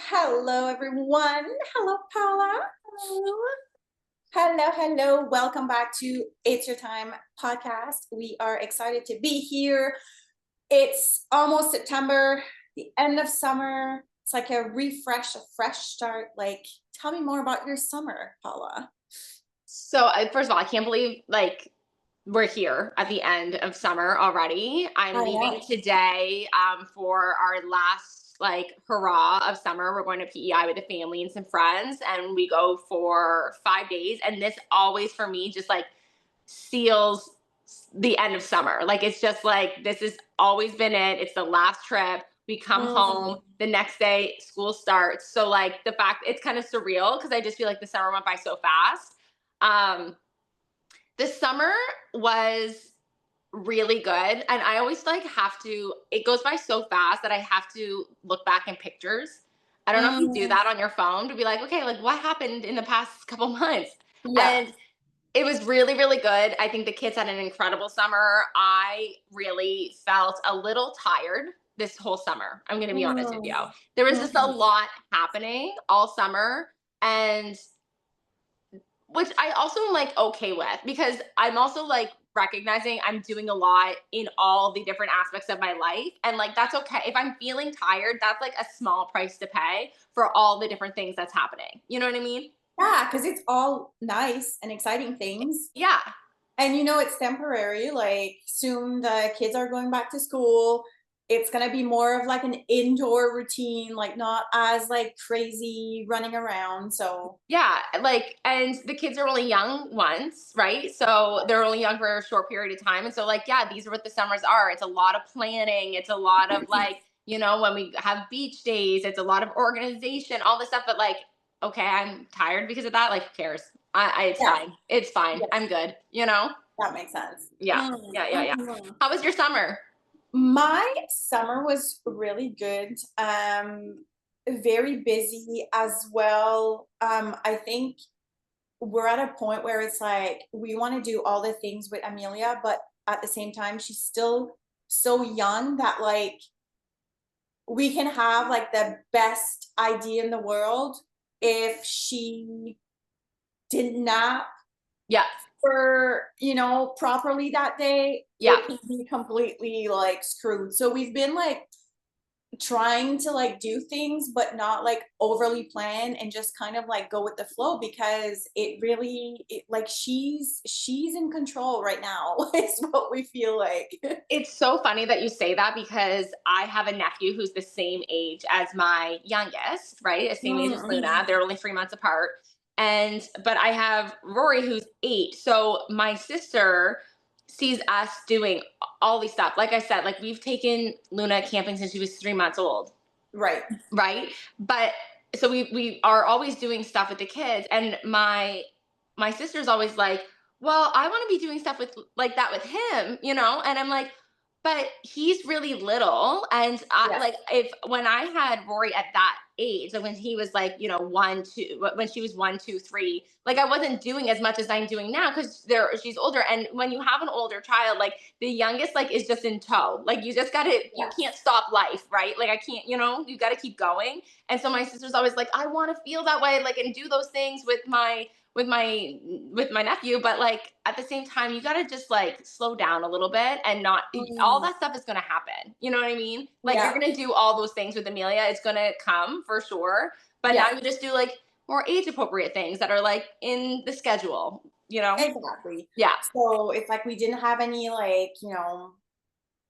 Hello, everyone. Hello, Paula. Hello. Hello, hello. Welcome back to It's Your Time podcast. We are excited to be here. It's almost September, the end of summer. It's like a refresh, a fresh start. Like, tell me more about your summer, Paula. First of all, I can't believe we're here at the end of summer already. I'm I leaving know. today for our last hurrah of summer. We're going to PEI with the family and some friends, and we go for 5 days. And this always for me just seals the end of summer. Like it's just like this has always been it. It's the last trip. We come home Mm, the next day, school starts. So like the fact it's kind of surreal because I just feel like the summer went by so fast. Um, this summer was really good, and I always have to. It goes by so fast that I have to look back in pictures. I don't know if you do mm, that on your phone to be like, okay, like what happened in the past couple months, yeah. and it was really, really good. I think the kids had an incredible summer. I really felt a little tired this whole summer. I'm going to be honest with you. Mm, There was just a mhm. lot happening all summer, and which I also am okay with because I'm also recognizing I'm doing a lot in all the different aspects of my life. And that's okay. If I'm feeling tired, that's like a small price to pay for all the different things that's happening. You know what I mean? Yeah, because it's all nice and exciting things. Yeah. And it's temporary. Like soon the kids are going back to school. It's gonna be more of like an indoor routine, like not as like crazy running around. So Yeah, and the kids are only young ones, right? So they're only young for a short period of time. And so, yeah, these are what the summers are. It's a lot of planning. It's a lot of when we have beach days, it's a lot of organization, all this stuff. But okay, I'm tired because of that. Like, who cares? It's yeah, fine. It's fine. yes, I'm good. You know? that makes sense. Yeah, Mm, yeah, yeah, yeah. mhm. How was your summer? My summer was really good. Very busy as well. I think we're at a point where it's like we want to do all the things with Amelia, but at the same time, she's still so young that like we can have like the best idea in the world if she didn't nap Yeah, for properly that day, yeah. it can be completely like screwed. So we've been like trying to like do things but not like overly plan and just kind of like go with the flow because like she's in control right now is what we feel like. It's so funny that you say that because I have a nephew who's the same age as my youngest, right? The same age as Luna. Mm-hmm. They're only 3 months apart. But I have Rory who's 8. So my sister sees us doing all these stuff. Like I said, we've taken Luna camping since she was 3 months old, Right. right? But so we are always doing stuff with the kids, and my sister's always like, well, I want to be doing stuff with like that with him, and I'm like, but he's really little, and I Yes. like if when I had Rory at that age, like when he was 1 2, when she was 1 2 3, like I wasn't doing as much as I'm doing now because she's older. And when you have an older child, like the youngest is just in tow. Like you can't Yes. stop life, right? Like I can't, you got to keep going. And so my sister's always like, I want to feel that way, and do those things with my nephew. But at the same time, you got to just slow down a little bit, and not all Mm, that stuff is going to happen. You know what I mean? Like you're yeah. going to do all those things with Amelia. It's going to come for sure. But now Yeah. you just do more age appropriate things that are in the schedule, you know? Exactly. Yeah. So it's like we didn't have any like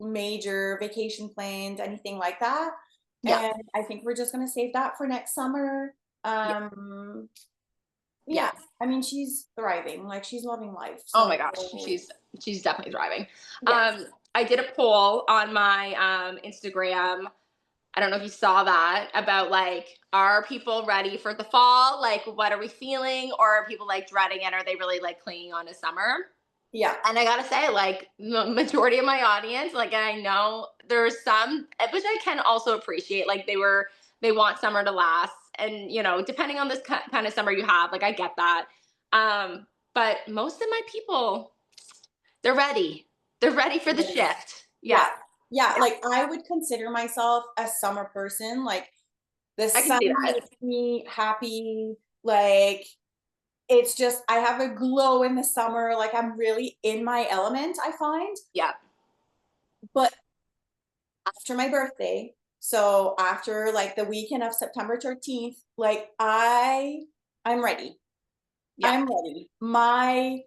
major vacation plans, anything like that. Yeah. And I think we're just gonna save that for next summer. Yeah. Yeah. Yeah, I mean, she's thriving, like she's loving life. Oh my So gosh. She's definitely thriving. yes. I did a poll on my Instagram. I don't know if you saw that about are people ready for the fall? Like, what are we feeling? Or are people dreading it? Are they really clinging on to summer? Yeah. And I gotta say, majority of my audience, and I know there's some, which I can also appreciate, they want summer to last, and depending on this kind of summer you have, I get that. Um, but most of my people, they're ready. They're ready for the shift. Yeah, Yeah. Yeah, yeah, like I would consider myself a summer person. Like The I can sun see that. makes me happy, like, it's just I have a glow in the summer, like, I'm really in my element, I find, Yeah. but after my birthday, so after, like, the weekend of September 13th, like, I'm ready. Yeah. I'm ready. My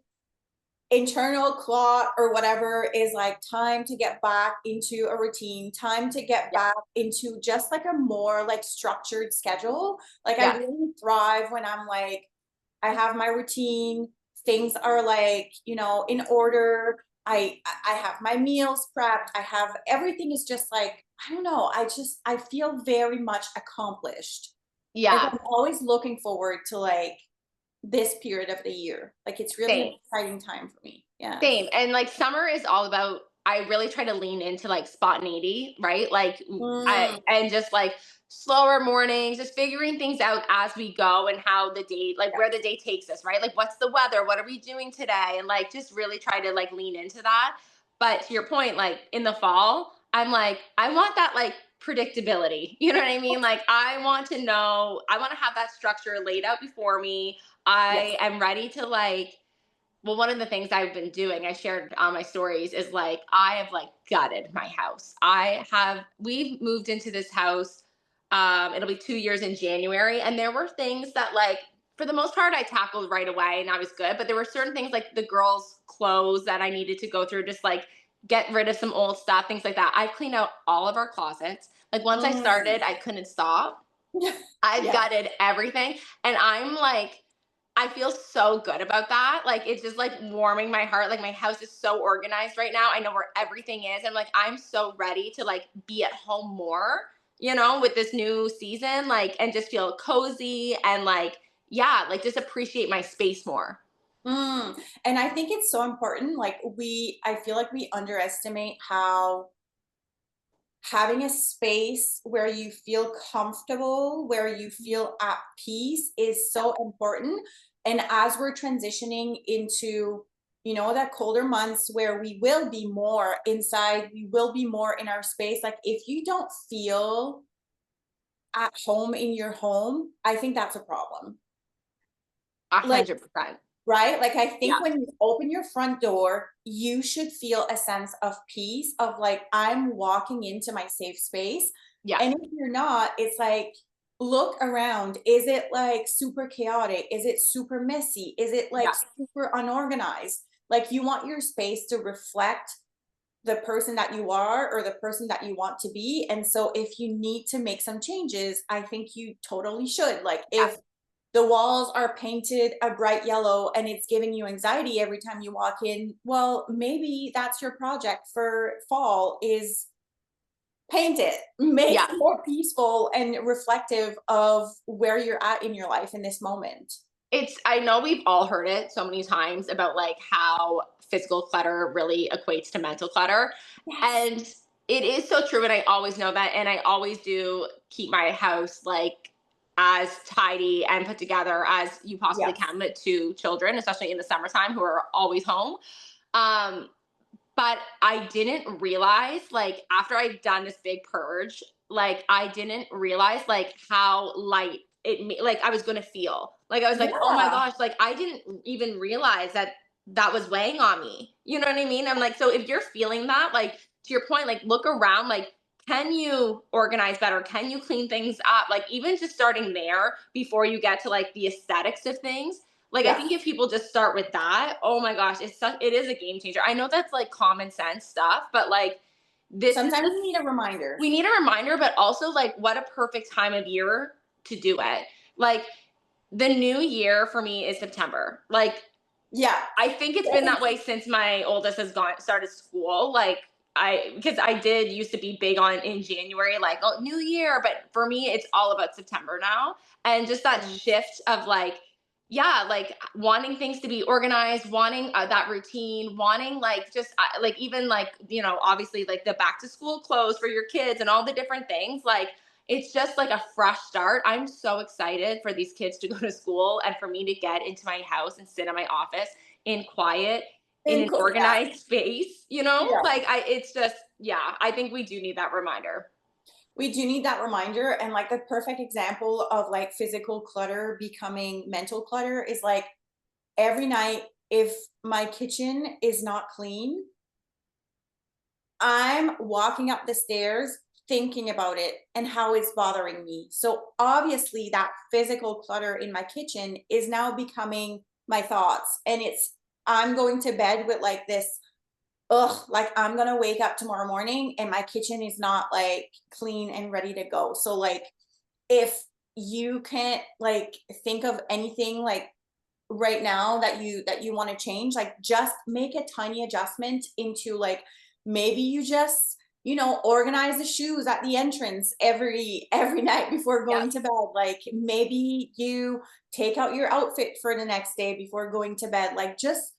internal clock or whatever is like time to get back into a routine, time to get Yeah. back into just like a more like structured schedule. Like I Yeah. really thrive when I'm like, I have my routine, things are like, in order. I have my meals prepped. I have everything is just like, I don't know, I feel very much accomplished. Like Yeah. I'm always looking forward to like this period of the year. Like it's really an Same. exciting time for me. Yeah. Same. And like summer is all about, I really try to lean into like spontaneity, right? Like Mm, I and just like slower mornings, just figuring things out as we go and how the day, like yeah. where the day takes us, right? Like what's the weather? What are we doing today? And like just really try to like lean into that. But to your point, like in the fall, I'm like, I want that like predictability. You know what I mean? Like I want to know, I want to have that structure laid out before me. Yes. I am ready to like, well, one of the things I've been doing, I shared on my stories, is like I have like gutted my house. We've moved into this house. It'll be 2 years in January. And there were things that like for the most part I tackled right away and I was good. But there were certain things like the girls' clothes that I needed to go through, just like get rid of some old stuff, things like that. I've cleaned out all of our closets. Like once I Mm. started, I couldn't stop. I've Yeah. gutted everything. And I'm like, I feel so good about that. Like it's just like warming my heart. Like my house is so organized right now. I know where everything is. And like I'm so ready to like be at home more, with this new season, like and just feel cozy and like, yeah, like just appreciate my space more. Mm. And I think it's so important. Like I feel like we underestimate how having a space where you feel comfortable, where you feel at peace is Yeah. so important. And as we're transitioning into, that colder months where we will be more inside, we will be more in our space. Like if you don't feel at home in your home, I think that's a problem. A Like, 100%. right? Like, I think Yeah. when you open your front door, you should feel a sense of peace of like, I'm walking into my safe space. Yeah. And if you're not, it's like, look around. Is it like super chaotic? Is it super messy? Is it like Yeah. super unorganized? Like, you want your space to reflect the person that you are or the person that you want to be. And so if you need to make some changes, I think you totally should. Like Yeah. if the walls are painted a bright yellow and it's giving you anxiety every time you walk in, well, maybe that's your project for fall is paint it. Make Yeah. it more peaceful and reflective of where you're at in your life in this moment. I know we've all heard it so many times about like how physical clutter really equates to mental clutter. Yes. And it is so true. And I always know that. And I always do keep my house like as tidy and put together as you possibly Yes. can with two children, especially in the summertime who are always home. Um, but I didn't realize, like, after I'd done this big purge, like, I didn't realize, like, how light like, I was gonna feel. Like, I was like, "Oh my Yeah. gosh," like, I didn't even realize that that was weighing on me. You know what I mean? I'm like, so if you're feeling that, like, to your point, like, look around, like, can you organize better? Can you clean things up? Like, even just starting there before you get to, like, the aesthetics of things, like I Yeah. think if people just start with that, oh my gosh, it is a game changer. I know that's like common sense stuff, but like this is Sometimes the you need a reminder. we need a reminder, but also like what a perfect time of year to do it. Like the new year for me is September. Like Yeah. I think it's been that way since my oldest has gone started school. Like because I did used to be big on in January, like oh New Year, but for me it's all about September now, and just that Mm. shift of like, yeah, like wanting things to be organized, wanting that routine, wanting like just like even like obviously like the back to school clothes for your kids and all the different things like. It's just like a fresh start. I'm so excited for these kids to go to school and for me to get into my house and sit in my office in quiet in And an yeah. organized space, Yeah. like it's just, yeah, I think we do need that reminder. We do need that reminder, and, like, the perfect example of, like, physical clutter becoming mental clutter is, like, every night, if my kitchen is not clean, I'm walking up the stairs thinking about it and how it's bothering me. So, obviously, that physical clutter in my kitchen is now becoming my thoughts, and I'm going to bed with, like, this, ugh, like, I'm gonna wake up tomorrow morning and my kitchen is not, like, clean and ready to go. So, like, if you can't, like, think of anything, like, right now that you wanna change, like, just make a tiny adjustment into, like, maybe you just, organize the shoes at the entrance every night before Yep. going to bed. Like, maybe you take out your outfit for the next day before going to bed. Like, just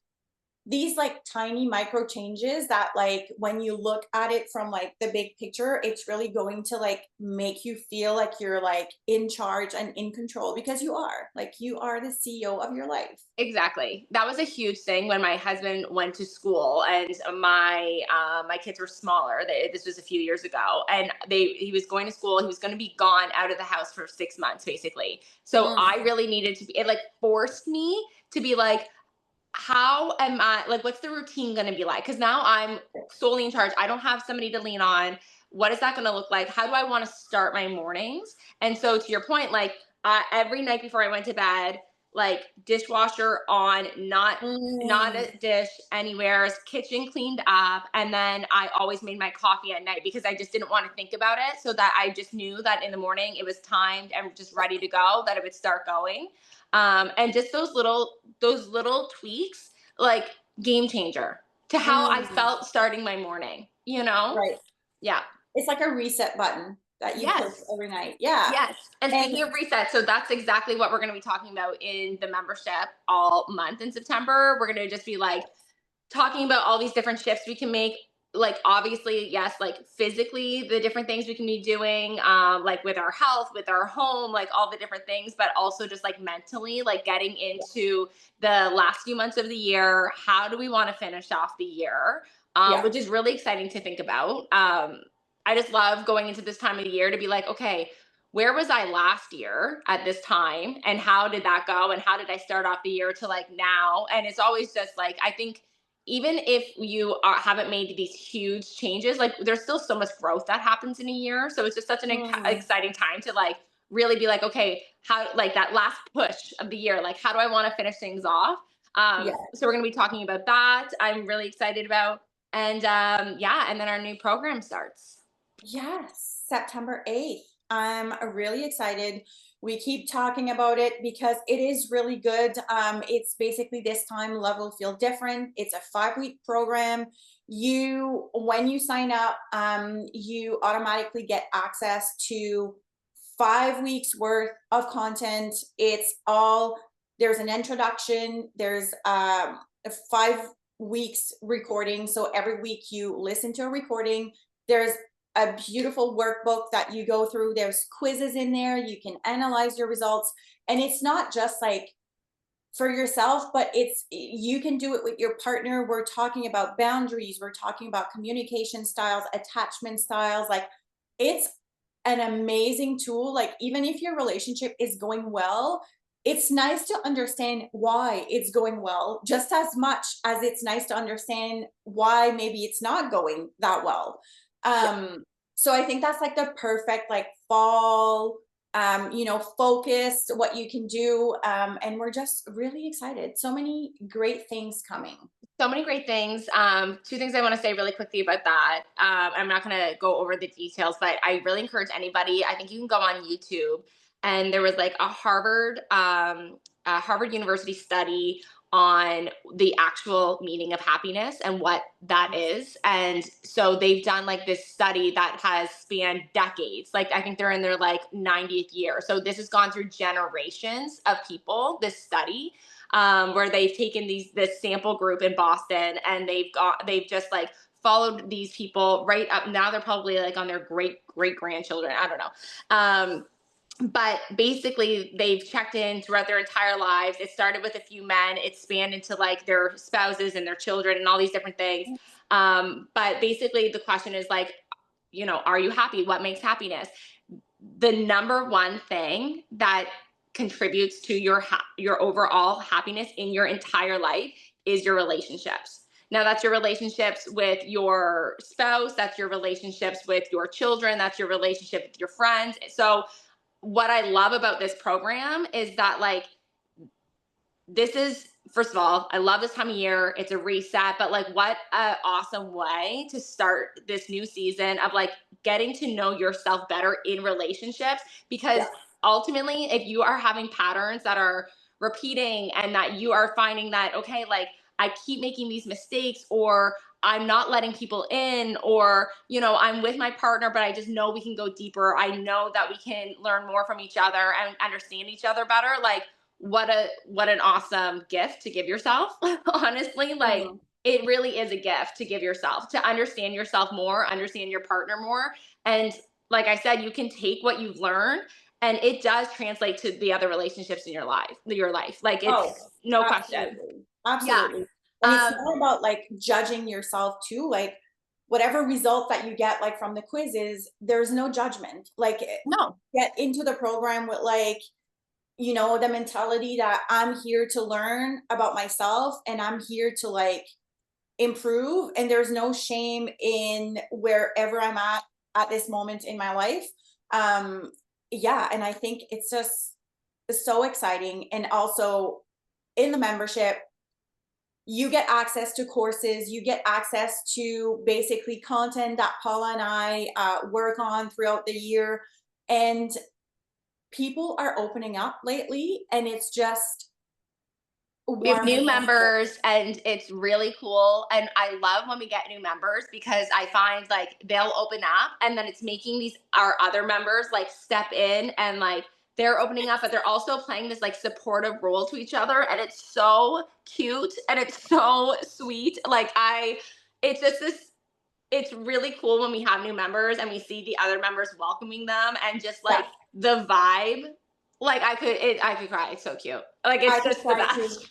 these, like, tiny micro changes that, like, when you look at it from, like, the big picture, it's really going to, like, make you feel like you're, like, in charge and in control, because you are. Like, you are the CEO of your life. Exactly. That was a huge thing when my husband went to school and my kids were smaller. This was a few years ago, and they he was going to school. He was going to be gone out of the house for 6 months, basically. So Mm, I really needed to be. It like forced me to be like, how am I like? What's the routine going to be like? Because now I'm solely in charge. I don't have somebody to lean on. What is that going to look like? How do I want to start my mornings? And so, to your point, like every night before I went to bed, like dishwasher on, not mm, a dish anywhere, kitchen cleaned up, and then I always made my coffee at night because I just didn't want to think about it, so that I just knew that in the morning it was timed and just ready to go, that it would start going. And just those little tweaks, like game changer to how I mm. felt starting my morning. Right. Yeah. It's like a reset button that you push Yes. every night. Yeah. Yes. And And speaking of reset, so that's exactly what we're going to be talking about in the membership all month in September. We're going to just be like talking about all these different shifts we can make, like obviously yes, like physically the different things we can be doing, like with our health, with our home, like all the different things, but also just like mentally, like getting into the last few months of the year. How do we want to finish off the year? yeah. Which is really exciting to think about. I just love going into this time of the year to be like, okay, where was I last year at this time, and how did that go, and how did I start off the year to like now? And it's always just like, I think even if you haven't made these huge changes, like there's still so much growth that happens in a year. So it's just such an Mm, exciting time to like really be like, okay, how, like that last push of the year, like how do I want to finish things off? yeah. So we're going to be talking about that. I'm really excited about, and yeah, and then our new program starts. Yes, September 8th. I'm really excited. We keep talking about it because it is really good. It's basically this time love will feel different. It's a 5-week program. When you sign up, you automatically get access to 5 weeks worth of content. There's an introduction, there's a 5 weeks recording. So every week you listen to a recording. There's a beautiful workbook that you go through. There's quizzes in there. You can analyze your results. And it's not just like for yourself, but you can do it with your partner. We're talking about boundaries, we're talking about communication styles, attachment styles. Like, it's an amazing tool. Like, even if your relationship is going well, it's nice to understand why it's going well, just as much as it's nice to understand why maybe it's not going that well. So I think that's like the perfect, like, fall, focus what you can do. And we're just really excited. So many great things coming. So many great things. Two things I want to say really quickly about that. I'm not going to go over the details, but I really encourage anybody. I think you can go on YouTube, and there was like a Harvard University study on the actual meaning of happiness and what that is. And so they've done like this study that has spanned decades. Like I think they're in their like 90th year. So this has gone through generations of people. This study, where they've taken this sample group in Boston, and they've just like followed these people right up. Now they're probably like on their great grandchildren. I don't know. But basically they've checked in throughout their entire lives. It started with a few men, it spanned into like their spouses and their children and all these different things. But basically the question is like, are you happy? What makes happiness? The number one thing that contributes to your overall happiness in your entire life is your relationships. Now that's your relationships with your spouse, that's your relationships with your children, that's your relationship with your friends. So what I love about this program is that, like, this is, first of all, I love this time of year. It's a reset, but like, what a awesome way to start this new season of like getting to know yourself better in relationships. Because Yeah. ultimately, if you are having patterns that are repeating and that you are finding that, okay, like I keep making these mistakes, or I'm not letting people in, or, I'm with my partner, but I just know we can go deeper. I know that we can learn more from each other and understand each other better. Like, what an awesome gift to give yourself. Honestly, like, Mhm. it really is a gift to give yourself, to understand yourself more, understand your partner more. And like I said, you can take what you've learned and it does translate to the other relationships in your life. Like, Oh, it's no question. absolutely. Yeah. Absolutely. And it's Um, not about like judging yourself too. Like whatever result that you get like from the quizzes, there's no judgment. Like no. get into the program with like, the mentality that I'm here to learn about myself and I'm here to like improve, and there's no shame in wherever I'm at this moment in my life. Um yeah, and I think it's just so exciting. And also in the membership, you get access to courses, you get access to basically content that Paula and I work on throughout the year. And people are opening up lately, and it's just We have new wonderful. members and it's really cool. And I love when we get new members because I find like they'll open up and then it's making these our other members like step in and like they're opening up, but they're also playing this like supportive role to each other. And it's so cute and it's so sweet. It's just this, it's really cool when we have new members and we see the other members welcoming them and just Yeah, like the vibe. Like I could cry. It's so cute. Like I it's could just the try to. best.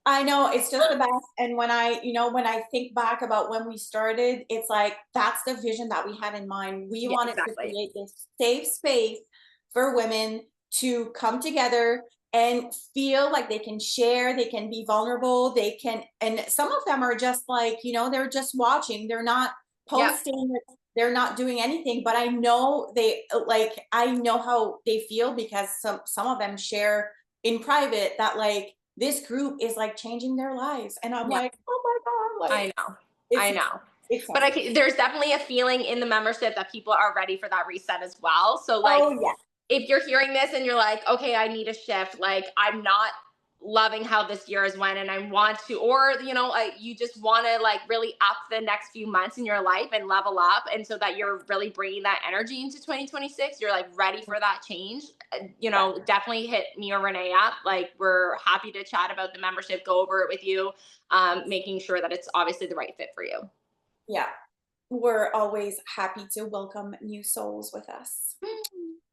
I know, it's just the best. And when I think back about when we started, it's like that's the vision that we had in mind. We Yeah, wanted to exactly. create this safe space for women to come together and feel like they can share, they can be vulnerable, and some of them are just like, they're just watching, they're not Yep. posting, they're not doing anything, but I know I know how they feel because some of them share in private that like this group is like changing their lives. And I'm Yeah. like, oh my God, like I know. it's I exciting. know. It's But something. there's definitely a feeling in the membership that people are ready for that reset as well. So like Oh yeah. if you're hearing this and you're like, okay, I need a shift, like I'm not loving how this year has went and I want to, or you just want to like really up the next few months in your life and level up, and so that you're really bringing that energy into 2026, you're like ready for that change. Yeah. Definitely hit me or Renee up. Like we're happy to chat about the membership, go over it with you, making sure that it's obviously the right fit for you. Yeah. We're always happy to welcome new souls with us.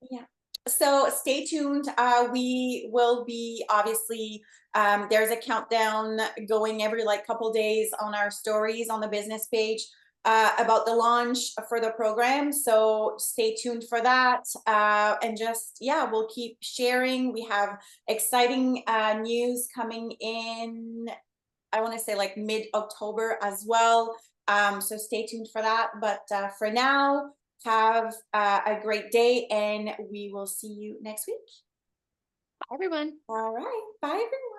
Yeah. So stay tuned. We will be obviously, there's a countdown going every like couple days on our stories on the business page about the launch for the program. So stay tuned for that. And just, yeah, we'll keep sharing. We have exciting news coming in, I want to say like mid-October as well. So stay tuned for that. But for now, have a great day and we will see you next week. Bye, everyone. All right. Bye, everyone.